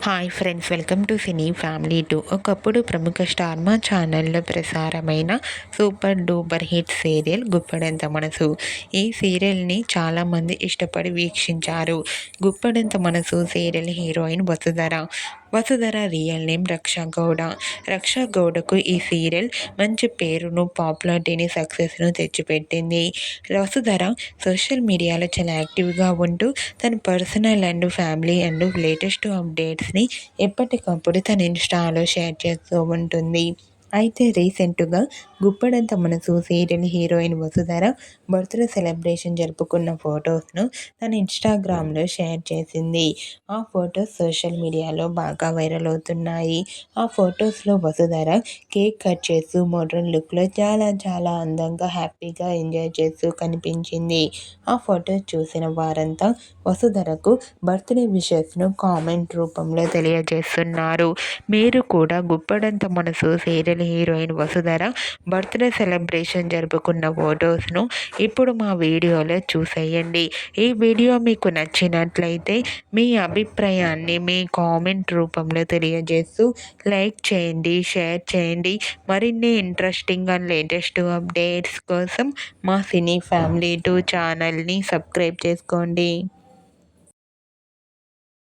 Hi friends, welcome to cine family two. ఒకప్పుడు ప్రముఖ star Maa ఛానల్లో ప్రసారమైన super duper hit serial Guppedantha Manasu. ఈ సీరియల్ని చాలామంది ఇష్టపడి వీక్షించారు. Guppedantha Manasu serial heroine Vasudhara real name Raksha Gowda. Raksha గౌడకు ఈ సీరియల్ మంచి పేరును, పాపులారిటీని, సక్సెస్ను తెచ్చిపెట్టింది. వసుధర సోషల్ మీడియాలో చాలా యాక్టివ్గా ఉంటూ తన personal and family and latest అప్డేట్స్ని ఎప్పటికప్పుడు తన ఇన్స్టాలో షేర్ చేస్తూ ఉంటుంది. అయితే రీసెంట్గా Guppedantha Manasu serial heroine Vasudhara birthday celebration జరుపుకున్న ఫొటోస్ను తన ఇన్స్టాగ్రామ్లో షేర్ చేసింది. ఆ ఫొటోస్ సోషల్ మీడియాలో బాగా వైరల్ అవుతున్నాయి. ఆ ఫొటోస్లో వసుధర కేక్ కట్ చేస్తూ మోడ్రన్ లుక్లో చాలా చాలా అందంగా హ్యాపీగా ఎంజాయ్ చేస్తూ కనిపించింది. ఆ ఫొటోస్ చూసిన వారంతా వసుధరకు బర్త్డే విషెస్ను కామెంట్ రూపంలో తెలియజేస్తున్నారు. మీరు కూడా Guppedantha Manasu serial heroine Vasudhara birthday celebration జరుపుకున్న ఫొటోస్ను ఇప్పుడు మా వీడియోలో చూసేయండి. ఈ వీడియో మీకు నచ్చినట్లయితే మీ అభిప్రాయాన్ని మీ కామెంట్ రూపంలో తెలియజేస్తూ లైక్ చేయండి, షేర్ చేయండి. మరిన్ని ఇంట్రెస్టింగ్ అండ్ లేటెస్ట్ అప్డేట్స్ కోసం మా సినీ ఫ్యామిలీ 2 ఛానల్ని సబ్స్క్రైబ్ చేసుకోండి.